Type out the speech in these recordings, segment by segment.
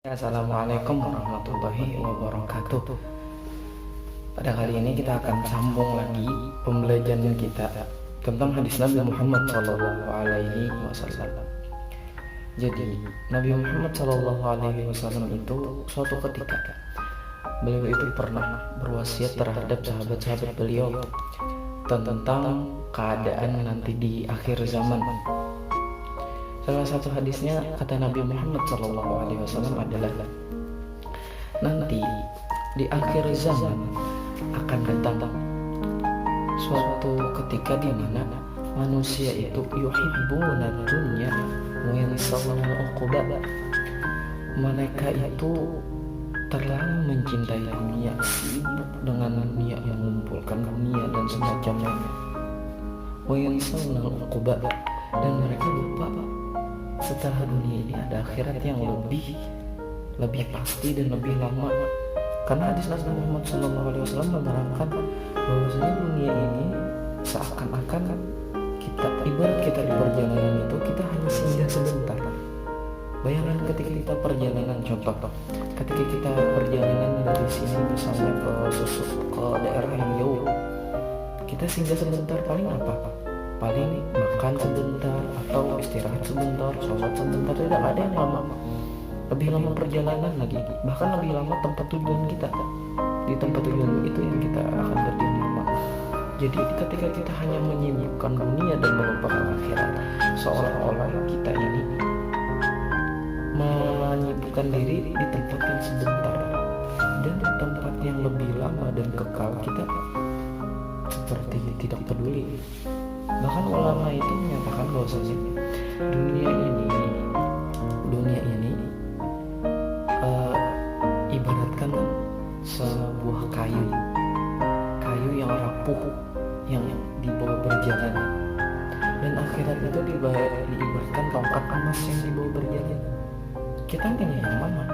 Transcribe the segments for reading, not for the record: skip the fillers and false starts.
Assalamualaikum warahmatullahi wabarakatuh. Pada kali ini kita akan sambung lagi pembelajaran kita tentang hadis Nabi Muhammad SAW. Jadi Nabi Muhammad SAW itu suatu ketika beliau itu pernah berwasiat terhadap sahabat-sahabat beliau tentang keadaan nanti di akhir zaman. Salah satu hadisnya kata Nabi Muhammad SAW adalah, nanti di akhir zaman akan datang suatu ketika di mana manusia itu yuhibbuna dunya wa yansawna al-uquba. Mereka itu terlalu mencintai dunia, sibuk dengan dunia, mengumpulkan dunia dan semacamnya. Wa yansawna al-uquba, dan mereka lupa setelah dunia ini ada akhirat yang lebih pasti dan lebih lama. Karena hadis Nabi Muhammad SAW menerangkan bahwasanya dunia ini seakan-akan ibarat kita di perjalanan itu kita hanya singgah sebentar. Bayangkan ketika kita perjalanan, contoh ketika kita perjalanan dari sini misalnya ke daerah yang jauh, kita singgah sebentar, paling apa? Paling makan sebentar atau istirahat sebentar, sholat sebentar, tidak ada yang lama. Lebih lama perjalanan lagi, bahkan lebih lama tempat tujuan kita. Di tempat tujuan itu yang kita akan berdiri lama. Jadi ketika kita hanya menyibukkan dunia dan melupakan akhirat, seolah-olah kita ini menyibukkan diri di tempat yang sebentar dan di tempat yang lebih lama dan kekal kita seperti tidak peduli. Bahkan ulama itu menyatakan bahwasanya dunia ini ibaratkan sebuah kayu yang rapuh yang dibawa berjalan, dan akhirat itu diibaratkan tongkat emas yang dibawa berjalan. Kita milih yang mana?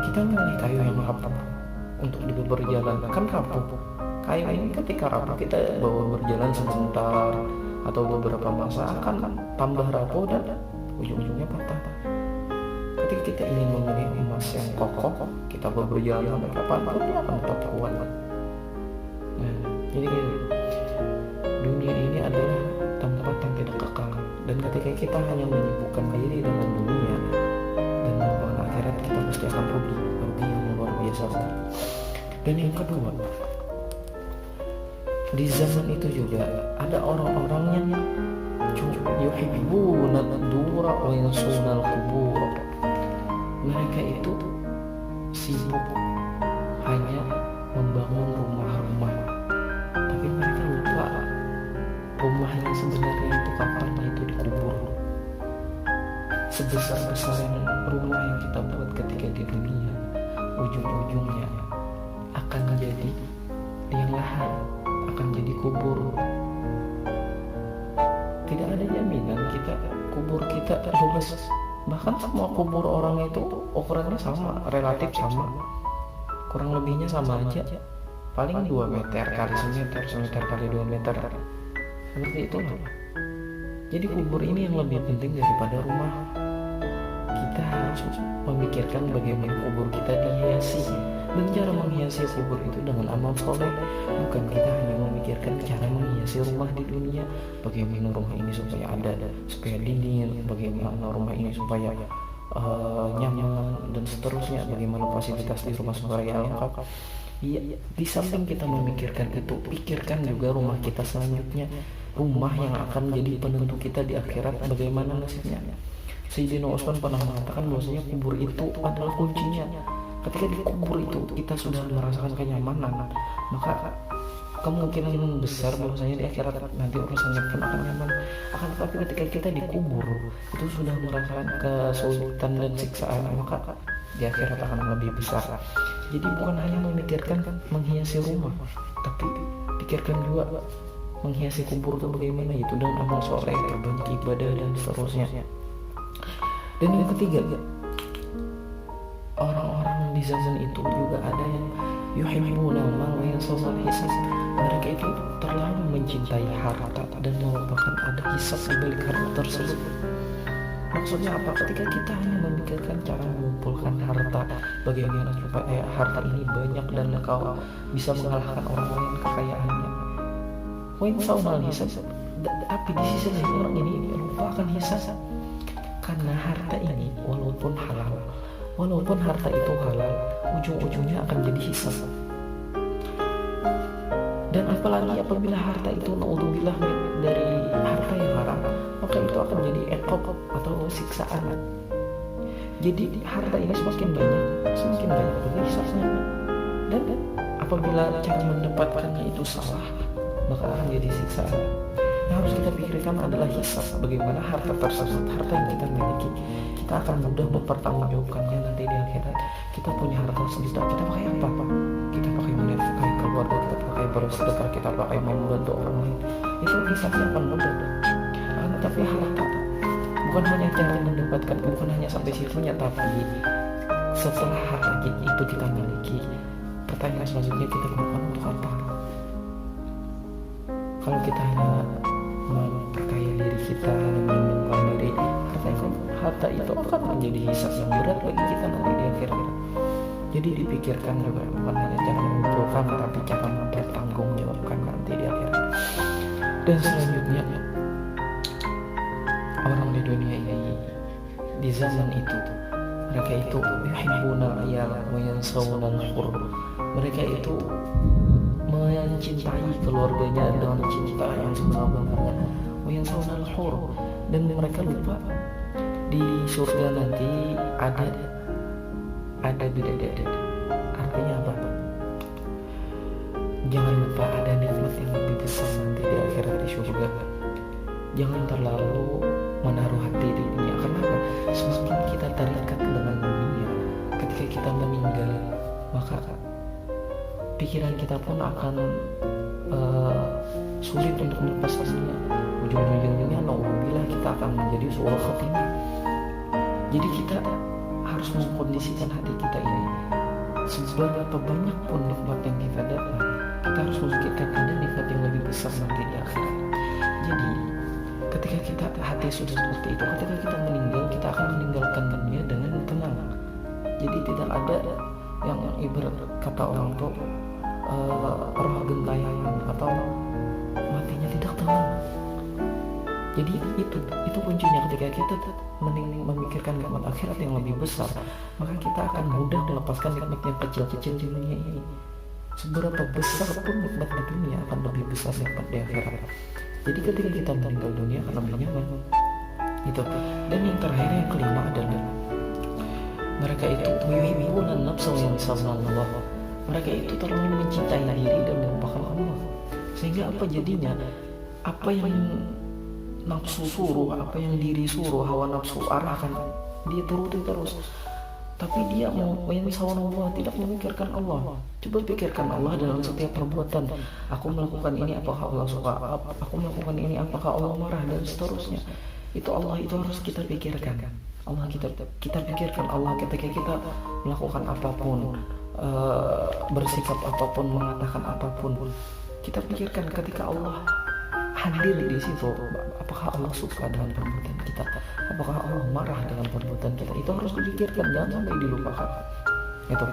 Kita milih kayu yang rapuh untuk dibawa berjalan, kan rapuh. Kayu ini ketika rapuh kita bawa berjalan sebentar atau beberapa masa akan tambah rapuh dan ujung-ujungnya patah. Ketika kita ingin memilih emas yang kokoh, kita bawa berjalan sampai kapanpun dia akan tetap kuat. Nah, jadi dunia ini adalah tempat yang tidak kekal, dan ketika kita hanya menyibukkan diri dengan dunia dan melupakan akhirat, kita pasti akan rugi yang luar biasa. Dan yang kedua, di zaman itu juga ada orang-orang yang yuhibbuna ad-dura wa yansawna al-qubur. Mereka itu sibuk hanya membangun rumah-rumah, tapi mereka lupa rumahnya sebenarnya itu kapannya itu dikubur. Sebesar-besarnya rumah yang kita buat ketika di dunia, ujung-ujungnya akan menjadi liang lahat, akan jadi kubur. Tidak ada jaminan kubur kita luas. Bahkan semua kubur orang itu ukurannya sama, relatif sama, kurang lebihnya sama aja, paling 2 meter kali semeter kali 2 meter, seperti itu lah. Jadi kubur ini yang lebih penting daripada rumah. Kita harus memikirkan bagaimana kubur kita dihiasi, dan cara menghiasi kubur itu dengan amal soleh. Bukan kita hanya memikirkan cara menghiasi rumah di dunia, bagaimana rumah ini supaya supaya dingin, bagaimana rumah ini supaya nyaman dan seterusnya, bagaimana fasilitas di rumah supaya lengkap. Iya, di samping kita memikirkan itu, pikirkan juga rumah kita selanjutnya, rumah yang akan menjadi penentu kita di akhirat, bagaimana nasibnya. Sayyidina Utsman pernah mengatakan bahwasanya kubur itu adalah kuncinya. Ketika di kubur itu kita sudah merasakan kenyamanan, maka kemungkinan besar bahwasanya di akhirat nanti urusannya pun akan nyaman. Akan tetapi ketika kita dikubur itu sudah merasakan kesulitan dan siksaan, maka di akhirat akan lebih besar. Jadi bukan hanya memikirkan menghiasi rumah, tapi pikirkan juga menghiasi kubur itu bagaimana, itu dengan amal soleh, berbanyak ibadah dan seterusnya. Dan yang ketiga, orang-orang di zaman itu juga ada yang yuhibbuna al-mal wa yansawna al-hisab. Mereka itu terlalu mencintai harta dan melupakan ada hisab di balik harta tersebut. Maka Maksudnya apa? Ketika kita hanya memikirkan cara mengumpulkan harta, bagaimana supaya harta ini banyak dan engkau bisa mengalahkan orang lain kekayaannya. Poin saunal hisab, tapi di sisi lain orang ini lupakan hisab. Karena harta ini walaupun halal, walaupun harta itu halal, ujung-ujungnya akan jadi hisab. Dan apalagi apabila harta itu naudzubillah dari harta yang haram, maka itu akan jadi iqab atau siksaan. Jadi harta ini semakin banyak juga hisabnya. Dan apabila cara mendapatkannya itu salah, maka akan jadi siksaan. Yang harus kita pikirkan adalah hisab, bagaimana harta tersebut, harta yang kita miliki, kita akan mudah mempertanggungjawabkannya nanti di akhirat. Kita punya harta sejuta, kita pakai apa? Kita pakai menafkahi keluarga, kita pakai bersedekah, kita pakai membantu orang lain. Itu hisabnya akan mudah. Tapi harta bukan hanya cara mendapatkan, bukan hanya sampai situnya, tapi setelah harta itu kita miliki, pertanyaan selanjutnya kita gunakan untuk apa? Kalau kita hanya memperkaya diri kita, menyombongkan diri, harta itu akan menjadi hisab yang berat bagi kita nanti di akhirat. Jadi dipikirkan juga, bukan hanya cara mengumpulkan, tapi cara mempertanggungjawabkan nanti di akhirat. Dan selanjutnya, orang di dunia ini di zaman itu, mereka itu yuhibbuna al-'iyal wa yansawna al-hur. Mereka itu mencintai keluarganya dengan cinta yang sebenar-benarnya, wa yansawna al-hur, dan mereka lupa di surga nanti ada bidadari. Artinya apa? Jangan lupa ada nikmat yang lebih besar nanti di akhirat di surga. Jangan terlalu menaruh hati di dunia. Kenapa? Semakin kita terikat dengan dunia, ketika kita meninggal, maka pikiran kita pun akan sulit untuk melepaskannya. Ujung-ujungnya naudzubillah kita akan menjadi suul khatimah. Jadi kita harus mengkondisikan hati kita ini. Seberapa banyak pun nikmat yang kita dapat, kita harus memikirkan ada nikmat yang lebih besar nanti di akhirat. Jadi ketika kita hati sudah seperti itu, ketika kita meninggal, kita akan meninggalkan dunia dengan tenang. Jadi tidak ada yang ibarat kata orang tua roh gentayangan atau matinya tidak tenang. Jadi itu kuncinya. Ketika kita memikirkan nikmat akhirat yang lebih besar, maka kita akan mudah melepaskan nikmat yang kecil-kecil di dunia ini. Seberapa besar pun nikmat di dunia akan lebih besar nikmat di akhirat. Jadi ketika kita meninggal dunia akan lebih nyaman. Itu. Dan yang terakhir, yang kelima adalah mereka itu yuhibbuna an-nafsa wa yansawna Allah. Mereka itu terlalu mencintai diri dan melupakan Allah. Sehingga apa jadinya? Apa yang nafsu suruh, apa yang diri suruh, hawa nafsu arahkan, dia turuti terus. Tapi dia mau yansawna Allah, tidak memikirkan Allah. Coba pikirkan Allah dalam setiap perbuatan. Aku melakukan ini, apakah Allah suka? Aku melakukan ini, apakah Allah marah? Dan seterusnya. Itu Allah itu harus kita pikirkan. Allah kita pikirkan Allah ketika kita melakukan apapun, bersikap apapun, mengatakan apapun. Kita pikirkan ketika Allah hadir di situ, apakah Allah suka dengan perbuatan kita? Apakah Allah marah dengan perbuatan kita? Itu harus dipikirkan, jangan sampai dilupakan. Itu.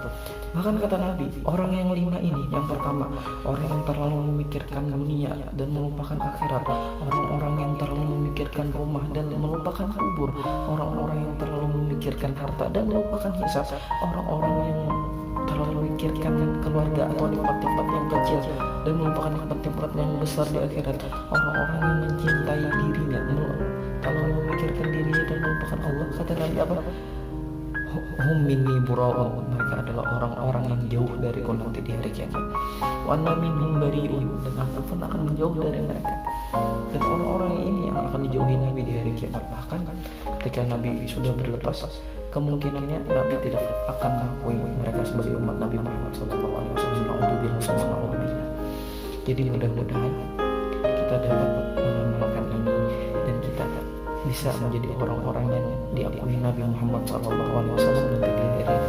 Bahkan kata Nabi, orang yang 5 ini, yang pertama, orang yang terlalu memikirkan dunia dan melupakan akhirat, orang-orang yang terlalu memikirkan rumah dan melupakan kubur, orang-orang yang terlalu memikirkan harta dan melupakan hisab, orang-orang yang terlalu memikirkan keluarga atau nikmat-nikmat yang kecil dan melupakan nikmat-nikmat yang besar di akhirat, orang-orang yang mencintai dirinya, terlalu memikirkan dirinya dan melupakan Allah. Kata Nabi apa? Hum minni bura'un, mereka adalah orang-orang yang jauh dariku nanti di hari kiamat. Wa anna minhum bari'un, dan aku pun akan menjauh dari mereka. Dan orang-orang ini yang akan dijauhi Nabi di hari kiamat. Bahkan ketika Nabi sudah berlepas, kemungkinannya Nabi tidak akan mengakui mereka sebagai umat Nabi Muhammad SAW. Jadi mudah-mudahan kita dapat mengamalkan ini dan kita bisa menjadi orang-orang yang diakui Nabi Muhammad SAW nanti di hari